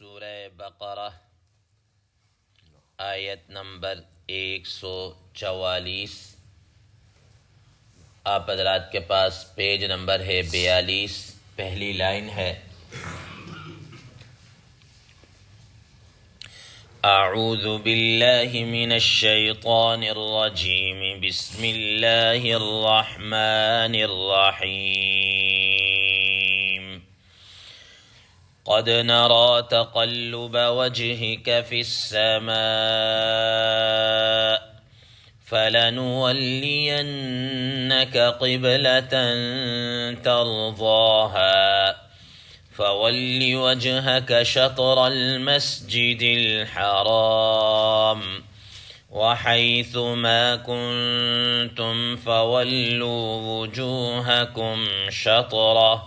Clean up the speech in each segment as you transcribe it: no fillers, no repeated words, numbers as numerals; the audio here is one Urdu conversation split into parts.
سورہ بقرہ آیت نمبر 144۔ آپ حضرات کے پاس پیج نمبر ہے 42، پہلی لائن ہے اعوذ باللہ من الشیطان الرجیم بسم اللہ الرحمن الرحیم قد نرى تقلب وجهك في السماء فلنولينك قبلة ترضاها فول وجهك شطر المسجد الحرام وحيث ما كنتم فولوا وجوهكم شطره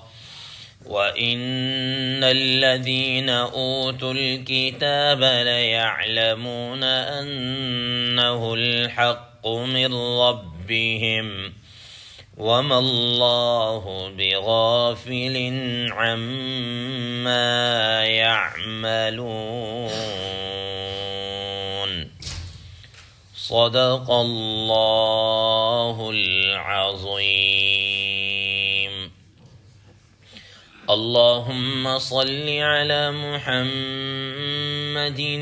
وَإِنَّ الَّذِينَ أُوتُوا الْكِتَابَ لَيَعْلَمُونَ أَنَّهُ الْحَقُّ مِنْ رَبِّهِمْ وَمَا اللَّهُ بِغَافِلٍ عَمَّا يَعْمَلُونَ صدق الله العظيم اللهم صل على محمد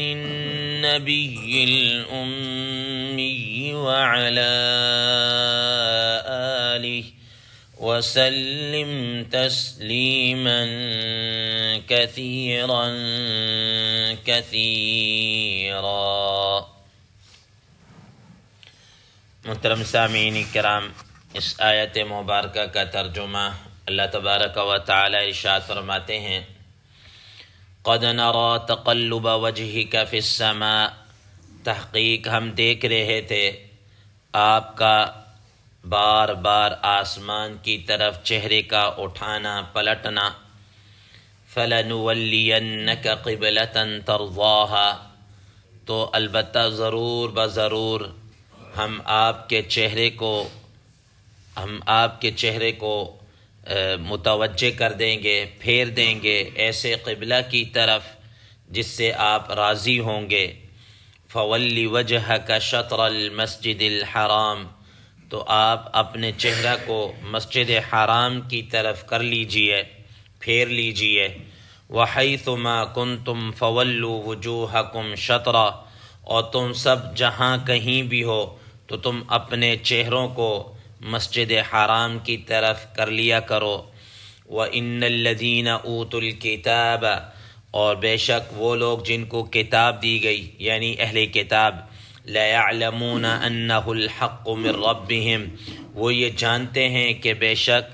النبي الأمي وعلى آله وسلم تسليما كثيرا كثيرا۔ محترم سامعین کرام، اس آیت مبارکہ کا ترجمہ اللہ تبارک و تعالی ارشاد فرماتے ہیں قد نرى تقلب وجهك في السماء، تحقیق ہم دیکھ رہے تھے آپ کا بار بار آسمان کی طرف چہرے کا اٹھانا پلٹنا۔ فلنولینک قبلة ترضاها، تو البتہ ضرور بضرور ہم آپ کے چہرے کو متوجہ کر دیں گے، پھیر دیں گے ایسے قبلہ کی طرف جس سے آپ راضی ہوں گے۔ فولی وجہک شطر المسجد الحرام، تو آپ اپنے چہرہ کو مسجد حرام کی طرف کر لیجئے، پھیر لیجئے۔ وحیث ما کنتم فولوا وجوہکم شطرا، اور تم سب جہاں کہیں بھی ہو تو تم اپنے چہروں کو مسجد حرام کی طرف کر لیا کرو۔ وَإِنَّ الَّذِينَ أُوتُوا الْكِتَابَ، اور بے شک وہ لوگ جن کو کتاب دی گئی یعنی اہل کتاب، لَيَعْلَمُونَ أَنَّهُ الْحَقُّ مِنْ رَبِّهِمْ، وہ یہ جانتے ہیں کہ بے شک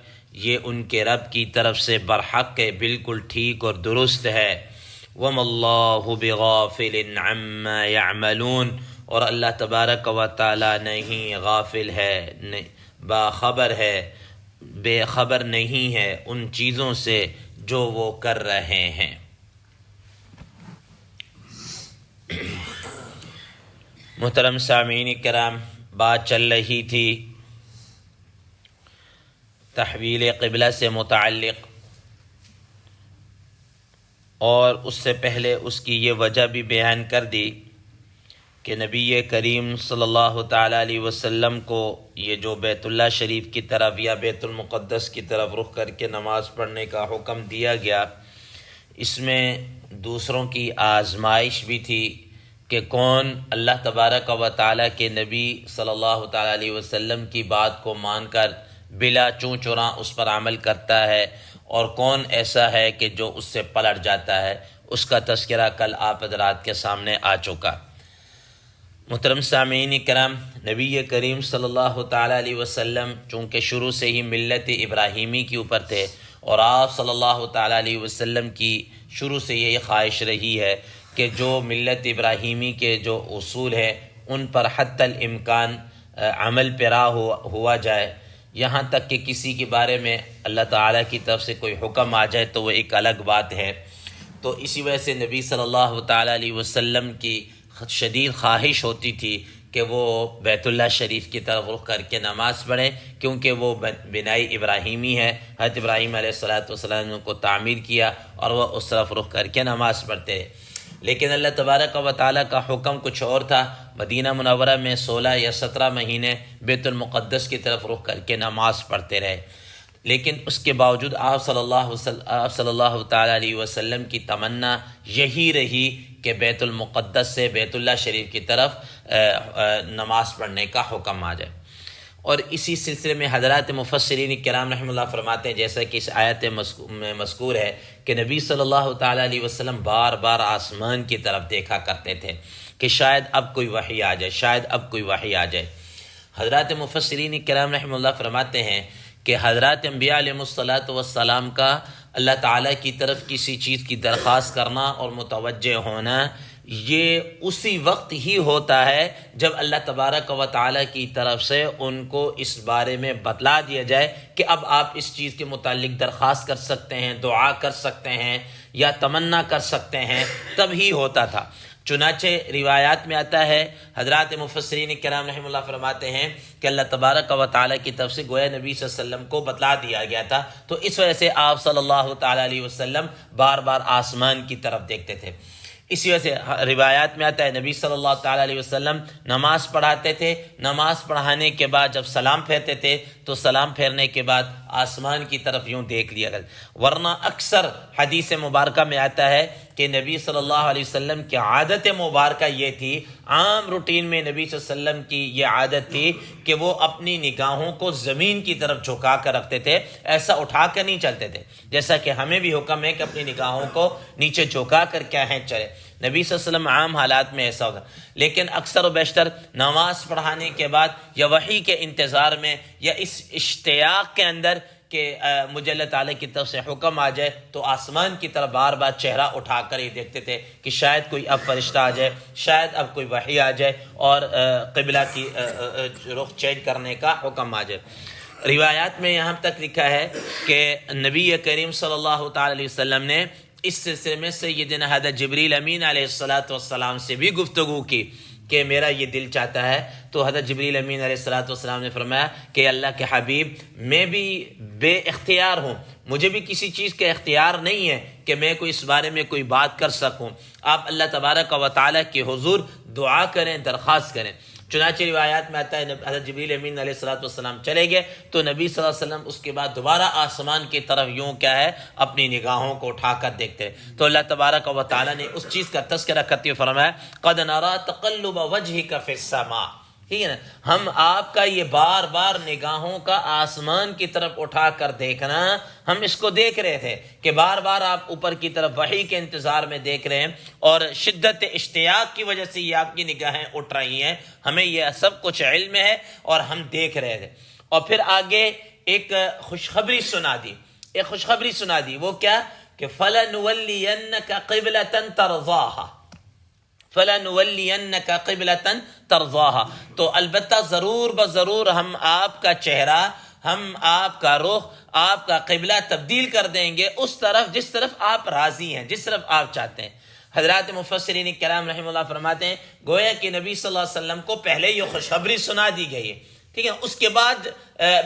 یہ ان کے رب کی طرف سے برحق ہے، بالکل ٹھیک اور درست ہے۔ وَمَا اللَّهُ بِغَافِلٍ عَمَّا يَعْمَلُونَ، اور اللہ تبارک و تعالی نہیں غافل ہے، باخبر ہے، بے خبر نہیں ہے ان چیزوں سے جو وہ کر رہے ہیں۔ محترم سامعین کرام، بات چل رہی تھی تحویل قبلہ سے متعلق، اور اس سے پہلے اس کی یہ وجہ بھی بیان کر دی کہ نبی کریم صلی اللہ تعالیٰ علیہ وسلم کو یہ جو بیت اللہ شریف کی طرف یا بیت المقدس کی طرف رخ کر کے نماز پڑھنے کا حکم دیا گیا، اس میں دوسروں کی آزمائش بھی تھی کہ کون اللہ تبارک و تعالیٰ کے نبی صلی اللہ تعالیٰ علیہ وسلم کی بات کو مان کر بلا چوں چراں اس پر عمل کرتا ہے، اور کون ایسا ہے کہ جو اس سے پلٹ جاتا ہے۔ اس کا تذکرہ کل آپ حضرات کے سامنے آ چکا۔ محترم سامعین کرام، نبی کریم صلی اللہ تعالیٰ علیہ وسلم چونکہ شروع سے ہی ملت ابراہیمی کے اوپر تھے، اور آپ صلی اللہ تعالیٰ علیہ وسلم کی شروع سے یہی خواہش رہی ہے کہ جو ملت ابراہیمی کے جو اصول ہیں ان پر حتی الامکان عمل پیرا ہوا جائے، یہاں تک کہ کسی کے بارے میں اللہ تعالیٰ کی طرف سے کوئی حکم آ جائے تو وہ ایک الگ بات ہے۔ تو اسی وجہ سے نبی صلی اللہ تعالیٰ علیہ وسلم کی شدید خواہش ہوتی تھی کہ کہ وہ بیت اللہ شریف کی طرف رخ کر کے نماز پڑھیں، کیونکہ وہ بنائی ابراہیمی ہے، حضرت ابراہیم علیہ السلام نے کو تعمیر کیا اور وہ اس طرف رخ کر کے نماز پڑھتے ہیں۔ لیکن اللہ تبارک و تعالیٰ کا حکم کچھ اور تھا، مدینہ منورہ میں 16 یا 17 مہینے بیت المقدس کی طرف رخ کر کے نماز پڑھتے رہے، لیکن اس کے باوجود آپ صلی اللہ تعالیٰ علیہ وسلم کی تمنا یہی رہی کہ بیت المقدس سے بیت اللہ شریف کی طرف نماز پڑھنے کا حکم آ جائے۔ اور اسی سلسلے میں حضرات مفسرین کرام رحمہ اللہ فرماتے ہیں، جیسا کہ اس آیت میں مذکور ہے کہ نبی صلی اللہ تعالیٰ علیہ وسلم بار بار آسمان کی طرف دیکھا کرتے تھے کہ شاید اب کوئی وحی آ جائے، شاید اب کوئی وحی آ جائے۔ حضرات مفسرین کرام رحمہ اللہ فرماتے ہیں کہ حضرات انبیاء علیہ السلام کا اللہ تعالیٰ کی طرف کسی چیز کی درخواست کرنا اور متوجہ ہونا، یہ اسی وقت ہی ہوتا ہے جب اللہ تبارک و تعالیٰ کی طرف سے ان کو اس بارے میں بتلا دیا جائے کہ اب آپ اس چیز کے متعلق درخواست کر سکتے ہیں، دعا کر سکتے ہیں یا تمنا کر سکتے ہیں، تب ہی ہوتا تھا۔ چنانچہ روایات میں آتا ہے، حضرات مفسرین کرام رحمہ اللہ فرماتے ہیں کہ اللہ تبارک و تعالیٰ کی طرف سے گویا نبی صلی اللہ علیہ وسلم کو بتلا دیا گیا تھا، تو اس وجہ سے آپ صلی اللہ تعالیٰ علیہ وسلم بار بار آسمان کی طرف دیکھتے تھے۔ اسی وجہ سے روایات میں آتا ہے نبی صلی اللہ تعالیٰ علیہ وسلم نماز پڑھاتے تھے، نماز پڑھانے کے بعد جب سلام پھیرتے تھے تو سلام پھیرنے کے بعد آسمان کی طرف یوں دیکھ لیا کرتے، ورنہ اکثر حدیث مبارکہ میں آتا ہے کہ نبی صلی اللہ علیہ وسلم کی عادت مبارکہ یہ تھی، عام روٹین میں نبی صلی اللہ علیہ وسلم کی یہ عادت تھی کہ وہ اپنی نگاہوں کو زمین کی طرف جھکا کر رکھتے تھے، ایسا اٹھا کر نہیں چلتے تھے، جیسا کہ ہمیں بھی حکم ہے کہ اپنی نگاہوں کو نیچے جھکا کر کیا ہے چلے۔ نبی صلی اللہ علیہ وسلم عام حالات میں ایسا ہوتا، لیکن اکثر و بیشتر نماز پڑھانے کے بعد یا وحی کے انتظار میں یا اس اشتیاق کے اندر کہ مجھے اللہ تعالیٰ کی طرف سے حکم آ جائے تو آسمان کی طرف بار بار چہرہ اٹھا کر ہی دیکھتے تھے کہ شاید کوئی اب فرشتہ آ جائے، شاید اب کوئی وحی آ جائے اور قبلہ کی رخ چینج کرنے کا حکم آ جائے۔ روایات میں یہاں تک لکھا ہے کہ نبی کریم صلی اللہ تعالیٰ علیہ وسلم نے اس سلسلے میں سیدنا حضرت جبریل امین علیہ السلام سے بھی گفتگو کی کہ میرا یہ دل چاہتا ہے، تو حضرت جبریل امین علیہ السلام نے فرمایا کہ اللہ کے حبیب، میں بھی بے اختیار ہوں، مجھے بھی کسی چیز کا اختیار نہیں ہے کہ میں کوئی اس بارے میں کوئی بات کر سکوں، آپ اللہ تبارک و تعالیٰ کے حضور دعا کریں، درخواست کریں۔ چنانچہ روایات میں آتا ہے حضرت جبریل امین علیہ السلام چلے گئے تو نبی صلی اللہ علیہ وسلم اس کے بعد دوبارہ آسمان کی طرف یوں کیا ہے اپنی نگاہوں کو اٹھا کر دیکھتے ہیں، تو اللہ تبارک و تعالیٰ نے اس چیز کا تذکرہ کرتے ہوئے فرمایا قد نرى تقلب وجهك في السماء، ٹھیک ہے نا، ہم آپ کا یہ بار بار نگاہوں کا آسمان کی طرف اٹھا کر دیکھنا، ہم اس کو دیکھ رہے تھے کہ بار بار آپ اوپر کی طرف وحی کے انتظار میں دیکھ رہے ہیں اور شدت اشتیاق کی وجہ سے یہ آپ کی نگاہیں اٹھ رہی ہیں، ہمیں یہ سب کچھ علم ہے اور ہم دیکھ رہے تھے۔ اور پھر آگے ایک خوشخبری سنا دی، ایک خوشخبری سنا دی، وہ کیا کہ فَلَنُوَلِّيَنَّكَ قِبْلَةً تَرْضَاهَا، فَلَنُوَلِّيَنَّكَ قِبْلَةً تَرْضَاهَا، تو البتہ ضرور بضرور ہم آپ کا چہرہ، ہم آپ کا رخ، آپ کا قبلہ تبدیل کر دیں گے اس طرف جس طرف آپ راضی ہیں، جس طرف آپ چاہتے ہیں۔ حضرات مفسرین کرام رحمہ اللہ فرماتے ہیں گویا کہ نبی صلی اللہ علیہ وسلم کو پہلے یہ خوشخبری سنا دی گئی ہے، ٹھیک ہے، اس کے بعد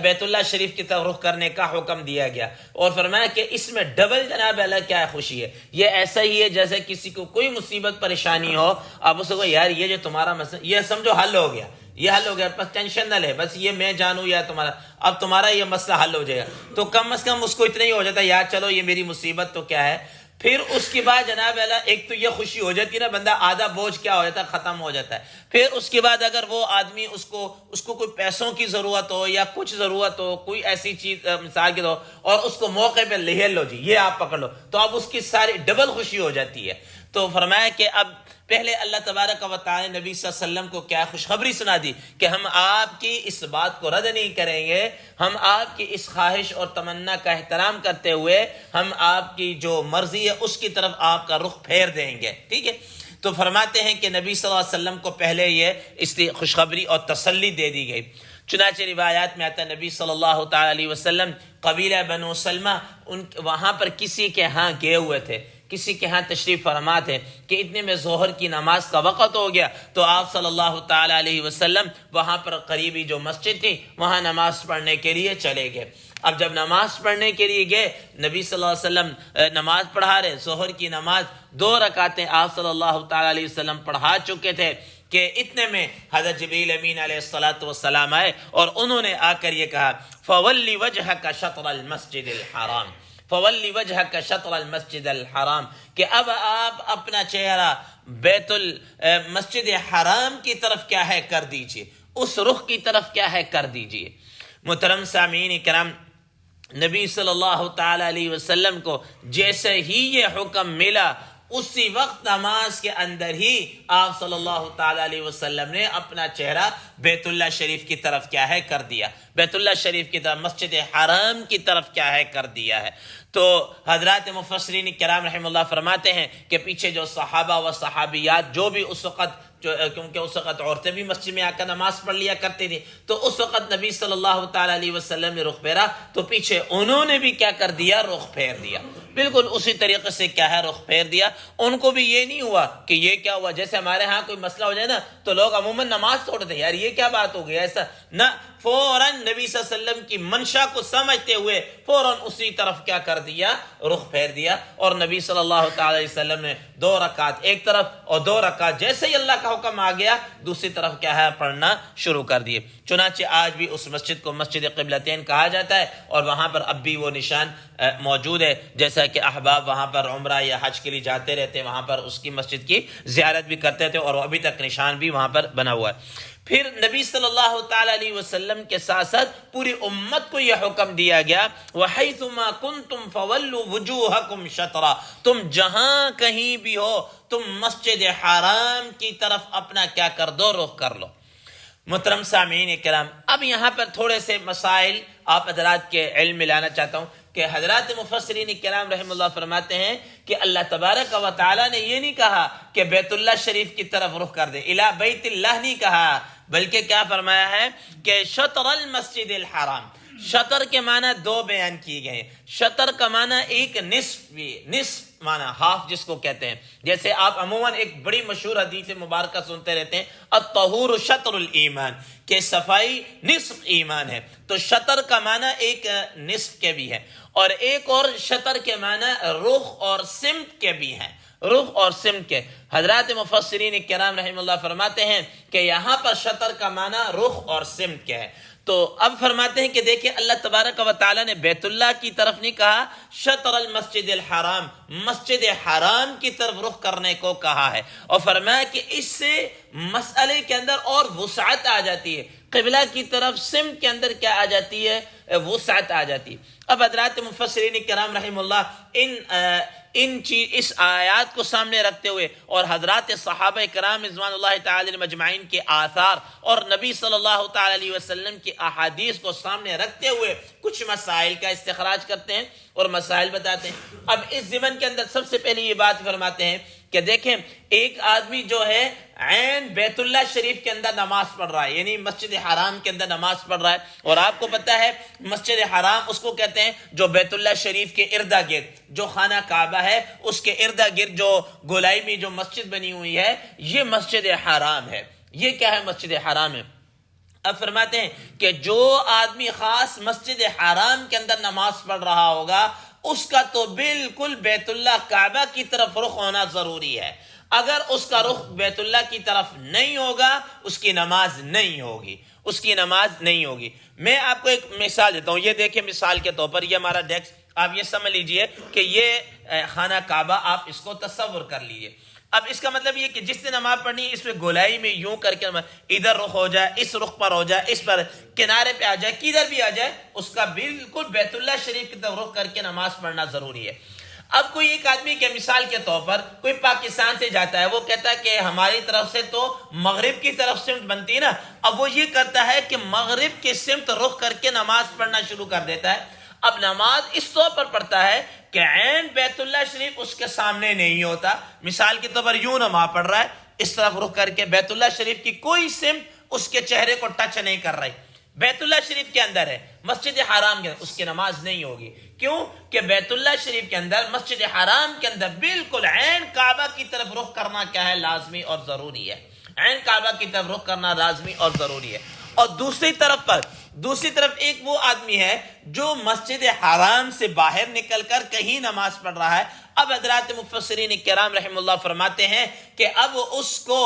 بیت اللہ شریف کی طرف رخ کرنے کا حکم دیا گیا اور فرمایا کہ اس میں ڈبل جناب اللہ کیا خوشی ہے، یہ ایسا ہی ہے جیسے کسی کو کوئی مصیبت پریشانی ہو، آپ اسے کو یار یہ جو تمہارا مسئلہ یہ سمجھو حل ہو گیا، یہ حل ہو گیا، بس ٹینشن نہ لے، بس یہ میں جانوں یا تمہارا اب تمہارا یہ مسئلہ حل ہو جائے گا، تو کم از کم اس کو اتنا ہی ہو جاتا ہے یار چلو یہ میری مصیبت تو کیا ہے۔ پھر اس کے بعد جناب اللہ ایک تو یہ خوشی ہو جاتی ہے نا، بندہ آدھا بوجھ کیا ہو جاتا ہے ختم ہو جاتا ہے۔ پھر اس کے بعد اگر وہ آدمی اس کو کوئی پیسوں کی ضرورت ہو یا کچھ ضرورت ہو، کوئی ایسی چیز مثال کے طور اور اس کو موقع پہ لے لو جی یہ آپ پکڑ لو، تو اب اس کی ساری ڈبل خوشی ہو جاتی ہے۔ تو فرمایا کہ اب پہلے اللہ تبارک و تعالی نبی صلی اللہ علیہ وسلم کو کیا خوشخبری سنا دی کہ ہم آپ کی اس بات کو رد نہیں کریں گے، ہم آپ کی اس خواہش اور تمنا کا احترام کرتے ہوئے ہم آپ کی جو مرضی ہے اس کی طرف آپ کا رخ پھیر دیں گے، ٹھیک ہے۔ تو فرماتے ہیں کہ نبی صلی اللہ علیہ وسلم کو پہلے یہ اس کی خوشخبری اور تسلی دے دی گئی۔ چنانچہ روایات میں آتا ہے نبی صلی اللہ تعالی علیہ وسلم قبیلہ بنو سلمہ وہاں پر کسی کے ہاں گئے ہوئے تھے، کسی کے ہاں تشریف فرما تھے کہ اتنے میں ظہر کی نماز کا وقت ہو گیا، تو آپ صلی اللہ تعالیٰ علیہ وسلم وہاں پر قریبی جو مسجد تھی وہاں نماز پڑھنے کے لیے چلے گئے۔ اب جب نماز پڑھنے کے لیے گئے، نبی صلی اللہ علیہ وسلم نماز پڑھا رہے، ظہر کی نماز 2 رکعتیں آپ صلی اللہ تعالیٰ علیہ وسلم پڑھا چکے تھے کہ اتنے میں حضرت جبریل امین علیہ السلام آئے اور انہوں نے آ کر یہ کہا فَوَلِّ وَجْهَكَ شَطْرَ الْمَسْجِدِ الْحَرَامِ، فَوَلِّ وَجْهَكَ شَطْرَ الْمَسْجِدِ الْحَرَامِ، کہ اب آپ اپنا چہرہ بیت المسجد حرام کی طرف کیا ہے کر دیجئے، اس رخ کی طرف کیا ہے کر دیجئے۔ محترم سامعین کرام، نبی صلی اللہ تعالیٰ علیہ وسلم کو جیسے ہی یہ حکم ملا، اسی وقت نماز کے اندر ہی آپ صلی اللہ تعالیٰ علیہ وسلم نے اپنا چہرہ بیت اللہ شریف کی طرف کیا ہے کر دیا، بیت اللہ شریف کی طرف، مسجد حرام کی طرف کیا ہے کر دیا ہے۔ تو حضرات مفسرین کرام رحمہ اللہ فرماتے ہیں کہ پیچھے جو صحابہ و صحابیات جو بھی اس وقت، کیونکہ اس وقت عورتیں بھی مسجد میں آ کر نماز پڑھ لیا کرتی تھی، تو اس وقت نبی صلی اللہ تعالیٰ علیہ وسلم نے رخ پھیرا تو پیچھے انہوں نے بھی کیا کر دیا، رخ پھیر دیا، بالکل اسی طریقے سے کیا ہے رخ پھیر دیا۔ ان کو بھی یہ نہیں ہوا کہ یہ کیا ہوا، جیسے ہمارے ہاں کوئی مسئلہ ہو جائے نا تو لوگ عموماً نماز توڑ دیں، یار یہ کیا بات ہو گئی، ایسا نہ، فوراً نبی صلی اللہ علیہ وسلم کی منشا کو سمجھتے ہوئے فوراً اسی طرف کیا کر دیا، رخ پھیر دیا، اور نبی صلی اللہ تعالیٰ علیہ وسلم نے 2 رکعت ایک طرف اور 2 رکعت جیسے ہی اللہ کا حکم آ گیا دوسری طرف کیا ہے پڑھنا شروع کر دیے۔ چنانچہ آج بھی اس مسجد کو مسجد قبلتین کہا جاتا ہے، اور وہاں پر اب بھی وہ نشان موجود ہے، جیسا کہ احباب وہاں پر عمرہ یا حج کے لیے جاتے رہتے ہیں، وہاں پر اس کی مسجد کی زیارت بھی کرتے تھے، اور ابھی تک نشان بھی وہاں پر بنا ہوا ہے۔ پھر نبی صلی اللہ تعالیٰ علیہ وسلم کے ساتھ ساتھ پوری امت کو یہ حکم دیا گیا وَحَيْثُمَا كُنْتُمْ فَوَلُّوا وُجُوهَكُمْ شَطْرًا، تم جہاں کہیں بھی ہو تم مسجد حرام کی طرف اپنا کیا کر دو، رخ کر لو۔ محترم سامعین کرام، اب یہاں پر تھوڑے سے مسائل آپ حضرات کے علم میں لانا چاہتا ہوں کہ حضرات مفسرین کرام رحم اللہ فرماتے ہیں کہ اللہ تبارک و تعالیٰ نے یہ نہیں کہا کہ بیت اللہ شریف کی طرف رخ کر دے، الی بیت اللہ نہیں کہا، بلکہ کیا فرمایا ہے کہ شطر المسجد الحرام۔ شطر کے معنی 2 بیان کیے گئے ہیں۔ شطر کا معنی ایک نصف معنی، ہاف جس کو کہتے ہیں، جیسے آپ عموماً ایک بڑی مشہور حدیث مبارکہ سنتے رہتے ہیں الطہور شطر الایمان، کہ صفائی نصف ایمان ہے، تو شطر کا معنی ایک نصف کے بھی ہے، اور ایک اور شطر کے معنی رخ اور سمت کے بھی ہیں، رخ اور سمت کے۔ حضرات مفسرین کرام رحم اللہ فرماتے ہیں کہ یہاں پر شطر کا معنی رخ اور سمت کے ہے۔ تو اب فرماتے ہیں کہ دیکھیں اللہ تبارک و تعالیٰ نے بیت اللہ کی طرف نہیں کہا، شطر المسجد الحرام، مسجد حرام کی طرف رخ کرنے کو کہا ہے، اور فرمایا کہ اس سے مسئلے کے اندر اور وسعت آ جاتی ہے، قبلہ کی طرف سمت کے اندر کیا آ جاتی ہے، وسعت آ جاتی ہے۔ اب حضرات مفسرین کرام رحم اللہ اس آیات کو سامنے رکھتے ہوئے اور حضرات صحابہ کرام رضوان اللہ تعالی مجمعین کے آثار اور نبی صلی اللہ تعالی علیہ وسلم کی احادیث کو سامنے رکھتے ہوئے کچھ مسائل کا استخراج کرتے ہیں اور مسائل بتاتے ہیں۔ اب اس ضمن کے اندر سب سے پہلے یہ بات فرماتے ہیں کہ دیکھیں ایک آدمی جو ہے عین بیت اللہ شریف کے اندر نماز پڑھ رہا ہے، یعنی مسجد حرام کے اندر نماز پڑھ رہا ہے، اور آپ کو پتہ ہے مسجد حرام اس کو کہتے ہیں جو بیت اللہ شریف کے ارد گرد، جو خانہ کعبہ ہے اس کے ارد گرد جو گولائی میں جو مسجد بنی ہوئی ہے یہ مسجد حرام ہے۔ یہ کیا ہے؟ مسجد حرام ہے۔ اب فرماتے ہیں کہ جو آدمی خاص مسجد حرام کے اندر نماز پڑھ رہا ہوگا اس کا تو بالکل بیت اللہ کعبہ کی طرف رخ ہونا ضروری ہے۔ اگر اس کا رخ بیت اللہ کی طرف نہیں ہوگا اس کی نماز نہیں ہوگی، اس کی نماز نہیں ہوگی۔ میں آپ کو ایک مثال دیتا ہوں، یہ دیکھیں مثال کے طور پر، یہ ہمارا ڈیسک، آپ یہ سمجھ لیجئے کہ یہ خانہ کعبہ، آپ اس کو تصور کر لیجئے۔ اب اس کا مطلب یہ کہ جس نے نماز پڑھنی ہے اس میں گولائی میں یوں کر کے ادھر رخ ہو جائے، اس رخ پر ہو جائے، اس پر کنارے پہ آ جائے، کدھر بھی آ جائے، اس کا بالکل بیت اللہ شریف کی طرف رخ کر کے نماز پڑھنا ضروری ہے۔ اب کوئی ایک آدمی کے مثال کے طور پر کوئی پاکستان سے جاتا ہے، وہ کہتا ہے کہ ہماری طرف سے تو مغرب کی طرف سمت بنتی ہے نا، اب وہ یہ کرتا ہے کہ مغرب کی سمت رخ کر کے نماز پڑھنا شروع کر دیتا ہے۔ اب نماز اس طور پر پڑھتا ہے کہ عین بیت اللہ شریف اس کے سامنے نہیں ہوتا، مثال کے طور پر یوں نماز پڑھ رہا ہے، اس طرف رخ کر کے بیت اللہ شریف کی کوئی سمت اس کے چہرے کو ٹچ نہیں کر رہی، بیت اللہ شریف کے اندر ہے، مسجد حرام کے اندر، اس کی نماز نہیں ہوگی۔ کیوں کہ بیت اللہ شریف کے اندر، مسجد حرام کے اندر بالکل عین کعبہ کی طرف رخ کرنا کیا ہے؟ لازمی اور ضروری ہے۔ عین کعبہ کی طرف رخ کرنا لازمی اور ضروری ہے۔ اور دوسری طرف ایک وہ آدمی ہے جو مسجد حرام سے باہر نکل کر کہیں نماز پڑھ رہا ہے۔ اب حضرات مفسرین کرام رحم اللہ فرماتے ہیں کہ اب اس کو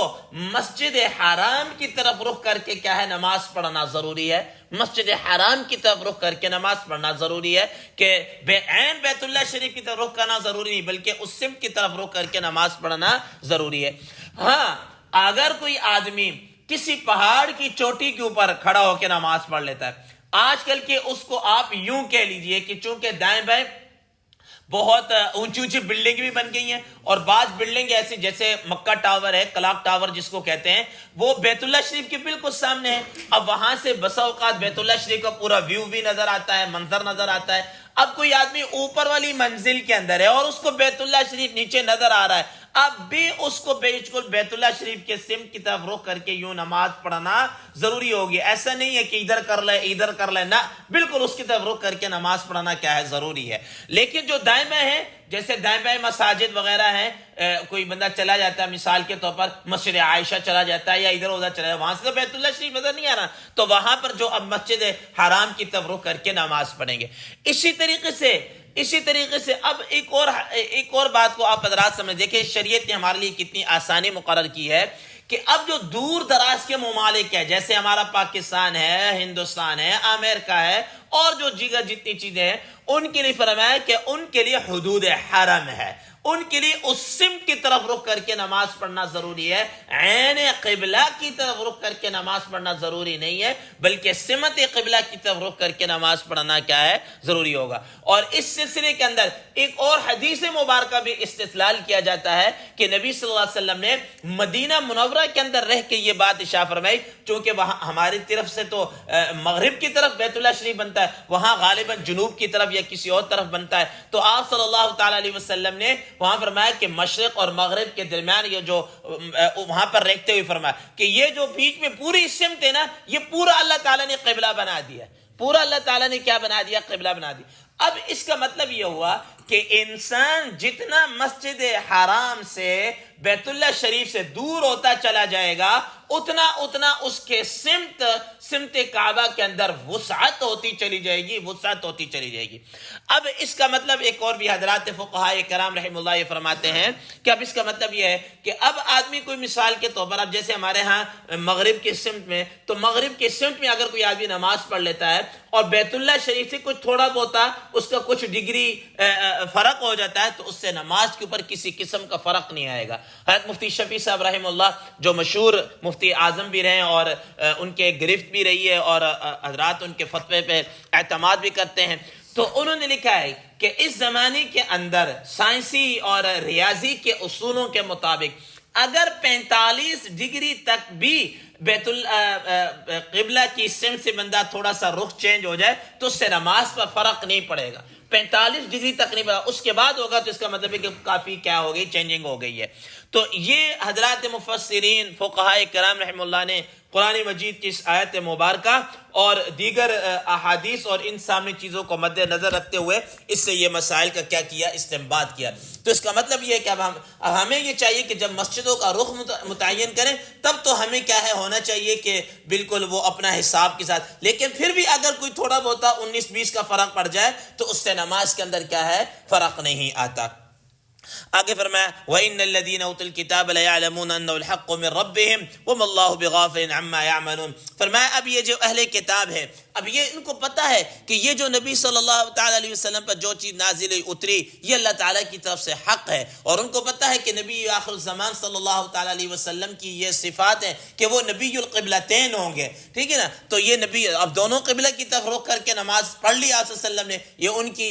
مسجد حرام کی طرف رخ کر کے کیا ہے؟ نماز پڑھنا ضروری ہے۔ مسجد حرام کی طرف رخ کر کے نماز پڑھنا ضروری ہے، کہ عین بیت اللہ شریف کی طرف رخ کرنا ضروری نہیں، بلکہ اس سمت کی طرف رخ کر کے نماز پڑھنا ضروری ہے۔ ہاں، اگر کوئی آدمی کسی پہاڑ کی چوٹی کے اوپر کھڑا ہو کے نماز پڑھ لیتا ہے، آج کل کے اس کو آپ یوں کہہ لیجئے کہ چونکہ دائیں بائیں بہت اونچی اونچی بلڈنگ بھی بن گئی ہیں، اور بعض بلڈنگ ایسی جیسے مکہ ٹاور ہے، کلاک ٹاور جس کو کہتے ہیں، وہ بیت اللہ شریف کے بالکل سامنے ہے۔ اب وہاں سے بسا اوقات بیت اللہ شریف کا پورا ویو بھی نظر آتا ہے، منظر نظر آتا ہے۔ اب کوئی آدمی اوپر والی منزل کے اندر ہے اور اس کو بیت اللہ شریف نیچے نظر آ رہا ہے، اب بھی اس کو بالکل بیت اللہ شریف کے سمت کی طرف رخ کر کے یوں نماز پڑھنا ضروری ہوگی۔ ایسا نہیں ہے کہ ادھر کر لے، نہ، بالکل اس کی طرف رخ کر کے نماز پڑھنا کیا ہے؟ ضروری ہے۔ لیکن جو دائیں بائیں ہیں، جیسے دائیں بائیں مساجد وغیرہ ہیں، کوئی بندہ چلا جاتا ہے، مثال کے طور پر مسجد عائشہ چلا جاتا ہے یا ادھر ادھر چلا جاتا ہے، وہاں سے تو بیت اللہ شریف نظر نہیں آ رہا، تو وہاں پر جو اب مسجد حرام کی طرف رخ کر کے نماز پڑھیں گے۔ اسی طریقے سے اب ایک اور بات کو آپ حضرات سمجھ دیکھیں، شریعت نے ہمارے لیے کتنی آسانی مقرر کی ہے کہ اب جو دور دراز کے ممالک ہے، جیسے ہمارا پاکستان ہے، ہندوستان ہے، امریکہ ہے، اور جو دیگر جتنی چیزیں ہیں، ان کے لیے فرمایا کہ ان کے لیے حدود حرم ہے، ان کے لیے اس سمت کی طرف رخ کر کے نماز پڑھنا ضروری ہے۔ عین قبلہ کی طرف رخ کر کے نماز پڑھنا ضروری نہیں ہے، بلکہ سمت قبلہ کی طرف رخ کر کے نماز پڑھنا کیا ہے؟ ضروری ہوگا۔ اور اس سلسلے کے اندر ایک اور حدیث مبارکہ بھی استدلال کیا جاتا ہے کہ نبی صلی اللہ علیہ وسلم نے مدینہ منورہ کے اندر رہ کے یہ بات ارشاد فرمائی، چونکہ وہاں ہماری طرف سے تو مغرب کی طرف بیت اللہ شریف بنتا ہے، وہاں غالباً جنوب کی طرف یا کسی اور طرف بنتا ہے، تو آپ صلی اللہ تعالی علیہ وسلم نے وہاں فرمایا کہ مشرق اور مغرب کے درمیان یہ جو وہاں پر رہتے ہوئے فرمایا کہ یہ جو بیچ میں پوری سمت ہے نا، یہ پورا اللہ تعالیٰ نے قبلہ بنا دیا، پورا اللہ تعالیٰ نے کیا بنا دیا؟ قبلہ بنا دیا۔ اب اس کا مطلب یہ ہوا کہ انسان جتنا مسجد حرام سے بیت اللہ شریف سے دور ہوتا چلا جائے گا، اتنا اس کے سمت کعبہ کے اندر وسعت ہوتی چلی جائے گی۔ اب اس کا مطلب ایک اور بھی حضرات فقہاء کرام رحم اللہ یہ فرماتے ہیں کہ اب اس کا مطلب یہ ہے کہ اب آدمی کوئی مثال کے طور پر، اب جیسے ہمارے ہاں مغرب کے سمت میں، تو مغرب کے سمت میں اگر کوئی آدمی نماز پڑھ لیتا ہے اور بیت اللہ شریف سے کچھ تھوڑا بہت اس کا کچھ ڈگری فرق ہو جاتا ہے، تو اس سے نماز کے اوپر کسی قسم کا فرق نہیں آئے گا۔ حضرت مفتی شفیع صاحب رحم اللہ جو مشہور مفتی اعظم بھی رہے اور ان کے گرفت بھی رہی ہے اور حضرات ان کے فتوے پہ اعتماد بھی کرتے ہیں، تو انہوں نے لکھا ہے کہ اس زمانے کے اندر سائنسی اور ریاضی کے اصولوں کے مطابق اگر 45 ڈگری تک بھی بیت قبلہ کی سمت سے بندہ تھوڑا سا رخ چینج ہو جائے تو اس سے نماز پر فرق نہیں پڑے گا۔ 45 ڈگری تک نہیں پڑا، اس کے بعد ہوگا تو اس کا مطلب ہے کہ کافی کیا ہو گئی؟ چینجنگ ہو گئی ہے۔ تو یہ حضرات مفسرین فقہاء کرام رحم اللہ نے قرآن مجید کی اس آیت مبارکہ اور دیگر احادیث اور ان سامنے چیزوں کو مد نظر رکھتے ہوئے اس سے یہ مسائل کا کیا کیا؟ استنباط کیا۔ تو اس کا مطلب یہ ہے کہ اب ہمیں یہ چاہیے کہ جب مسجدوں کا رخ متعین کریں تب تو ہمیں کیا ہے ہونا چاہیے کہ بالکل وہ اپنا حساب کے ساتھ، لیکن پھر بھی اگر کوئی تھوڑا بہت 19-20 کا فرق پڑ جائے تو اس سے نماز کے اندر کیا ہے؟ فرق نہیں آتا۔ آگے فرمایا وَإِنَّ الَّذِينَ أُوتُوا الْكِتَابَ لَيَعْلَمُونَ أَنَّهُ الْحَقُّ مِنْ رَبِّهِمْ وَمَا اللَّهُ بِغَافِلٍ عَمَّا يَعْمَلُونَ۔ فرمایا اب یہ جو اہل کتاب ہے، اب یہ ان کو پتہ ہے کہ یہ جو نبی صلی اللہ تعالی علیہ وسلم پر جو چیز نازل اتری یہ اللہ تعالیٰ کی طرف سے حق ہے، اور ان کو پتہ ہے کہ نبی آخر الزمان صلی اللہ تعالی علیہ وسلم کی یہ صفات ہیں کہ وہ نبی القبلتین ہوں گے، ٹھیک ہے نا؟ تو یہ نبی اب دونوں قبلہ کی طرف رخ کر کے نماز پڑھ لی آپ صلی اللہ علیہ وسلم نے، یہ ان کی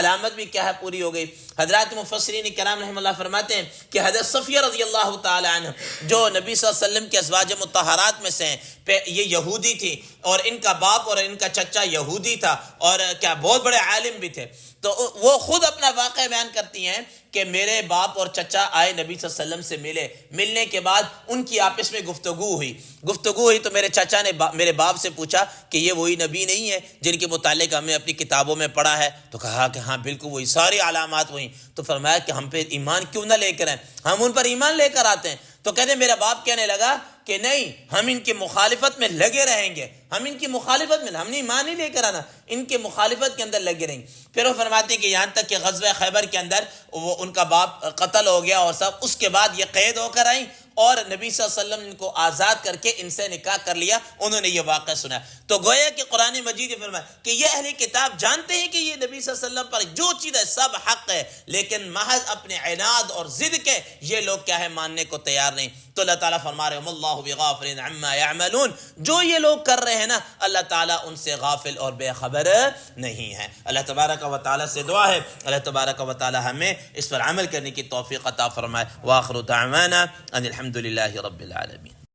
علامت بھی کیا ہے؟ پوری ہو گئی۔ حضرات مفسرین کرام رحم اللہ فرماتے ہیں کہ حضرت صفیہ رضی اللہ تعالی عنہ جو نبی صلی اللہ علیہ وسلم کے ازواج مطہرات میں سے ہیں، یہ یہودی تھی اور ان کا باپ اور ان کا چچا یہودی تھا اور کیا بہت بڑے عالم بھی تھے۔ تو وہ خود اپنا واقعہ بیان کرتی ہیں کہ میرے باپ اور چچا آئے نبی صلی اللہ علیہ وسلم سے ملے، ملنے کے بعد ان کی آپس میں گفتگو ہوئی تو میرے چچا نے میرے باپ سے پوچھا کہ یہ وہی نبی نہیں ہے جن کے متعلق ہمیں اپنی کتابوں میں پڑھا ہے؟ تو کہا کہ ہاں بالکل وہی، ساری علامات وہی۔ تو فرمایا کہ ہم پہ ایمان کیوں نہ لے کر آئیں، ہم ان پر ایمان لے کر آتے ہیں۔ تو کہتے میرا باپ کہنے لگا کہ نہیں، ہم ان کی مخالفت میں لگے رہیں گے، ہم ان کی مخالفت میں، ہم نے ایمان ہی لے کر آنا، ان کے مخالفت کے اندر لگے رہیں گے۔ پھر وہ فرماتے ہیں کہ یہاں تک کہ غزوہ خیبر کے اندر وہ ان کا باپ قتل ہو گیا اور سب، اس کے بعد یہ قید ہو کر آئیں اور نبی صلی اللہ علیہ وسلم نے ان کو آزاد کر کے ان سے نکاح کر لیا، انہوں نے یہ واقعہ سنا۔ تو گویا کہ قرآن مجید نے فرمایا کہ یہ اہل کتاب جانتے ہیں کہ یہ نبی صلی اللہ علیہ وسلم پر جو چیز ہے سب حق ہے، لیکن محض اپنے عناد اور ضد کے یہ لوگ کیا ہے، ماننے کو تیار نہیں۔ تو اللہ تعالیٰ فرما رہے اللہ بغافل عما يعملون، جو یہ لوگ کر رہے ہیں نا، اللہ تعالیٰ ان سے غافل اور بے خبر نہیں ہے۔ اللہ تبارک و تعالیٰ سے دعا ہے اللہ تبارک و تعالیٰ ہمیں اس پر عمل کرنے کی توفیق عطا فرمائے۔ وآخر دعوانا ان الحمد للہ رب العالمین۔